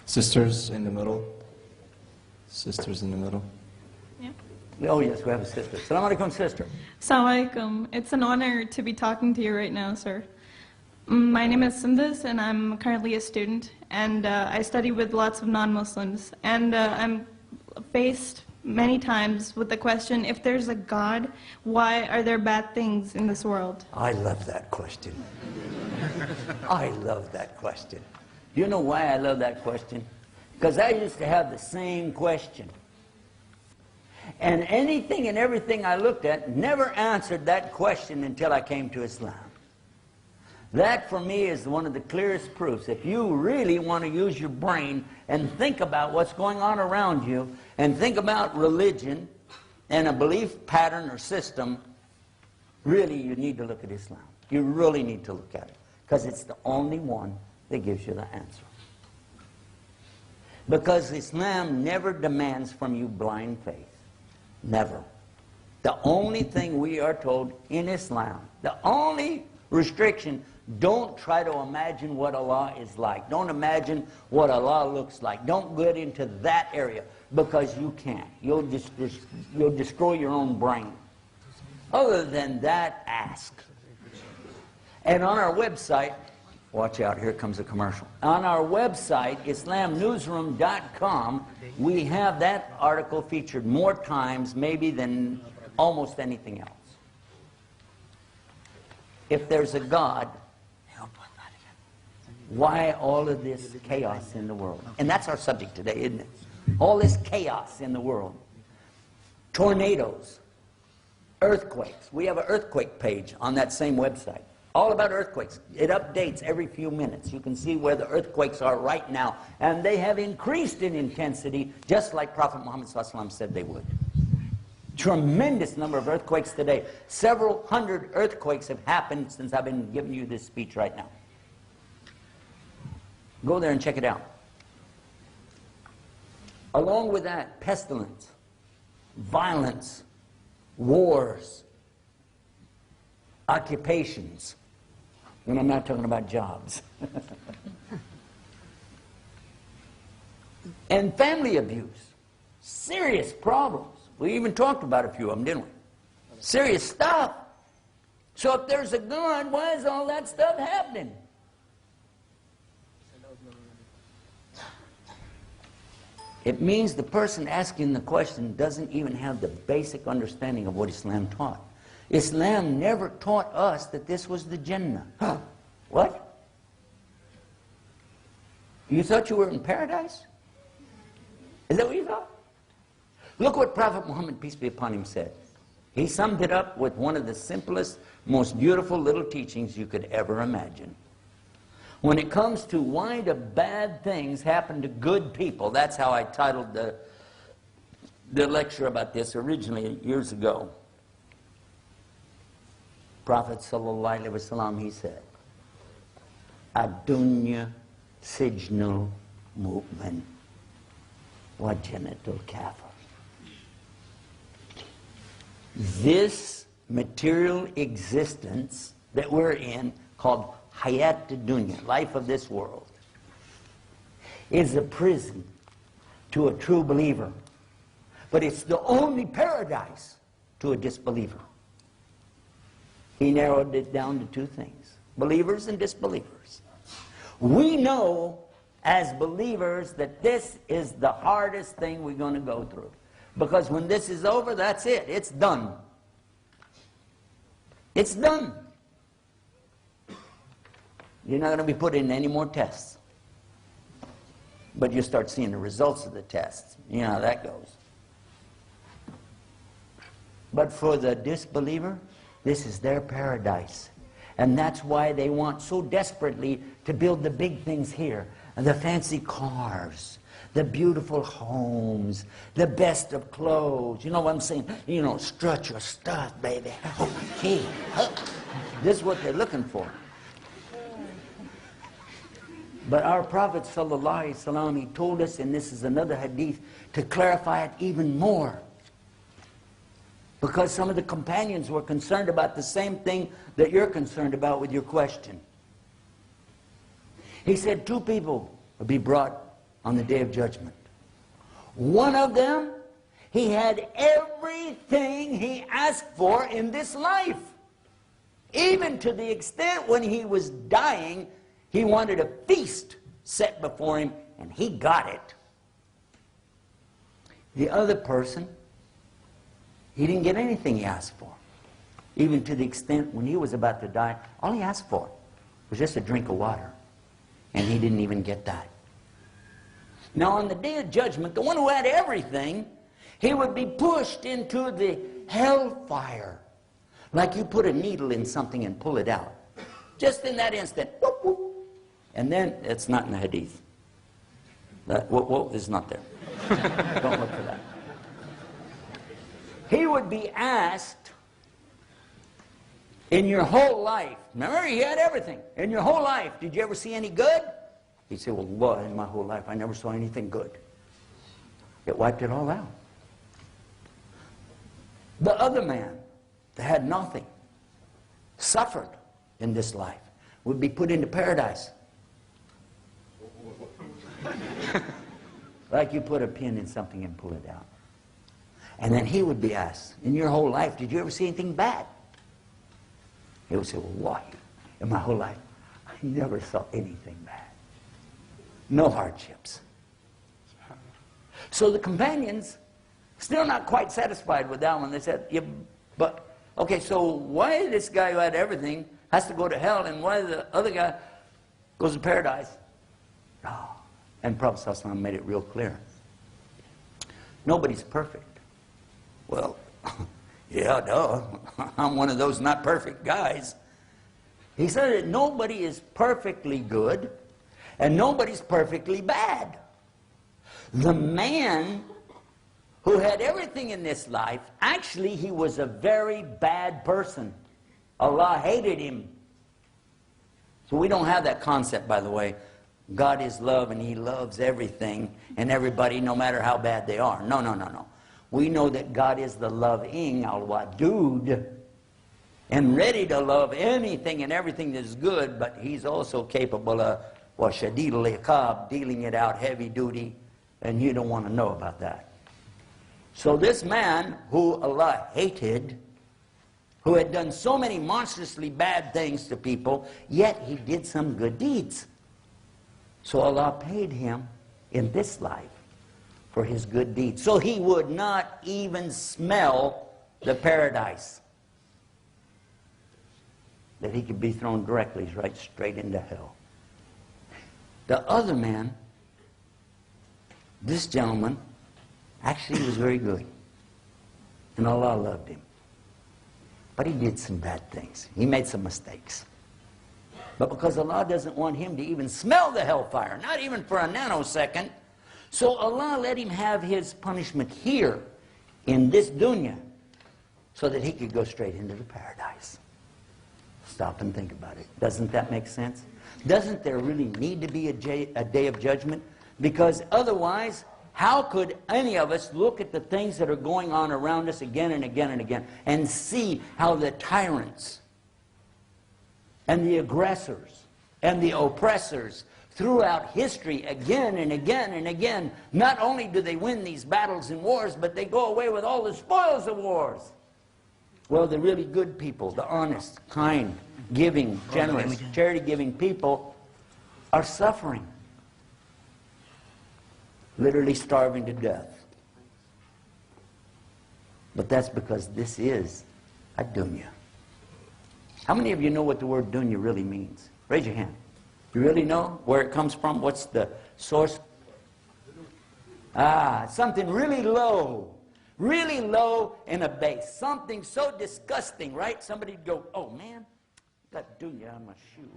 Sisters in the middle. Sisters in the middle. Yeah. Oh yes, we have a sister. Assalamu alaikum, sister. Assalamu alaikum. It's an honor to be talking to you right now, sir. My name is Sindhis, and I'm currently a student, and I study with lots of non-Muslims. And I'm faced many times with the question, if there's a God, why are there bad things in this world? I love that question. I love that question. Do you know why I love that question? Because I used to have the same question. And anything and everything I looked at never answered that question until I came to Islam. That for me is one of the clearest proofs. If you really want to use your brain and think about what's going on around you and think about religion and a belief pattern or system, really you need to look at Islam. You really need to look at it, because it's the only one that gives you the answer. Because Islam never demands from you blind faith. Never. The only thing we are told in Islam, the only restriction, don't try to imagine what Allah is like. Don't imagine what Allah looks like. Don't get into that area, because you can't. You'll destroy your own brain. Other than that, ask. And on our website, watch out, here comes a commercial. On our website, islamnewsroom.com, we have that article featured more times maybe than almost anything else. If there's a God, why all of this chaos in the world? And that's our subject today, isn't it? All this chaos in the world. Tornadoes, earthquakes. We have an earthquake page on that same website. All about earthquakes. It updates every few minutes. You can see where the earthquakes are right now. And they have increased in intensity, just like Prophet Muhammad ﷺ said they would. Tremendous number of earthquakes today. Several hundred earthquakes have happened since I've been giving you this speech right now. Go there and check it out. Along with that, pestilence, violence, wars, occupations. And I'm not talking about jobs. And family abuse. Serious problems. We even talked about a few of them, didn't we? Serious stuff. So if there's a God, why is all that stuff happening? It means the person asking the question doesn't even have the basic understanding of what Islam taught. Islam never taught us that this was the Jannah. What? You thought you were in paradise? Is that what you thought? Look what Prophet Muhammad, peace be upon him, said. He summed it up with one of the simplest, most beautiful little teachings you could ever imagine. When it comes to why do bad things happen to good people, that's how I titled the lecture about this originally years ago. Prophet sallallahu alaihi wasallam, he said, "Ad-dunya sijnul mu'min wa jannatul kafir." This material existence that we're in, called hayat dunya, life of this world, is a prison to a true believer. But it's the only paradise to a disbeliever. He narrowed it down to two things: believers and disbelievers. We know as believers that this is the hardest thing we're going to go through. Because when this is over, that's it. It's done. It's done. You're not going to be put in any more tests. But you start seeing the results of the tests. You know how that goes. But for the disbeliever, this is their paradise. And that's why they want so desperately to build the big things here. The fancy cars, the beautiful homes, the best of clothes. You know what I'm saying? You know, strut your stuff, baby. Okay. This is what they're looking for. But our Prophet ﷺ, he told us, and this is another hadith, to clarify it even more. Because some of the companions were concerned about the same thing that you're concerned about with your question. He said two people will be brought on the Day of Judgment. One of them, he had everything he asked for in this life. Even to the extent when he was dying, he wanted a feast set before him, and he got it. The other person, he didn't get anything he asked for. Even to the extent when he was about to die, all he asked for was just a drink of water. And he didn't even get that. Now on the Day of Judgment, the one who had everything, he would be pushed into the hellfire. Like you put a needle in something and pull it out. Just in that instant. Whoop, whoop. And then, it's not in the hadith. That whoop, whoop is not there. Don't look for that. He would be asked, in your whole life, remember he had everything. In your whole life, did you ever see any good? He'd say, well, Lord, in my whole life, I never saw anything good. It wiped it all out. The other man that had nothing, suffered in this life, would be put into paradise. Like you put a pin in something and pull it out. And then he would be asked, in your whole life, did you ever see anything bad? He would say, well, why? In my whole life, I never saw anything bad. No hardships. So the companions, still not quite satisfied with that one. They said, yeah, but, okay, so why this guy who had everything has to go to hell, and why the other guy goes to paradise? Oh. And Prophet ﷺ made it real clear. Nobody's perfect. Well, yeah, no, I'm one of those not perfect guys. He said that nobody is perfectly good, and nobody's perfectly bad. The man who had everything in this life, actually he was a very bad person. Allah hated him. So we don't have that concept, by the way. God is love and he loves everything and everybody, no matter how bad they are. No, no, no, no. We know that God is the loving al-wadud and ready to love anything and everything that is good, but he's also capable of shadid al-iqab, dealing it out heavy duty, and you don't want to know about that. So this man who Allah hated, who had done so many monstrously bad things to people, yet he did some good deeds. So Allah paid him in this life for his good deeds. So he would not even smell the paradise. That he could be thrown directly right straight into hell. The other man, this gentleman, actually was very good. And Allah loved him. But he did some bad things. He made some mistakes. But because Allah doesn't want him to even smell the hellfire, not even for a nanosecond, so Allah let him have his punishment here in this dunya so that he could go straight into the paradise. Stop and think about it. Doesn't that make sense? Doesn't there really need to be a day of judgment? Because otherwise, how could any of us look at the things that are going on around us again and again and again and see how the tyrants and the aggressors and the oppressors throughout history again and again and again, not only do they win these battles and wars, but they go away with all the spoils of wars. Well, the really good people, the honest, kind, giving, generous, charity-giving people are suffering. Literally starving to death. But that's because this is a dunya. How many of you know what the word dunya really means? Raise your hand. You really know where it comes from? What's the source? Something really low in a base. Something so disgusting, right? Somebody'd go, oh man, got dunya on my shoe.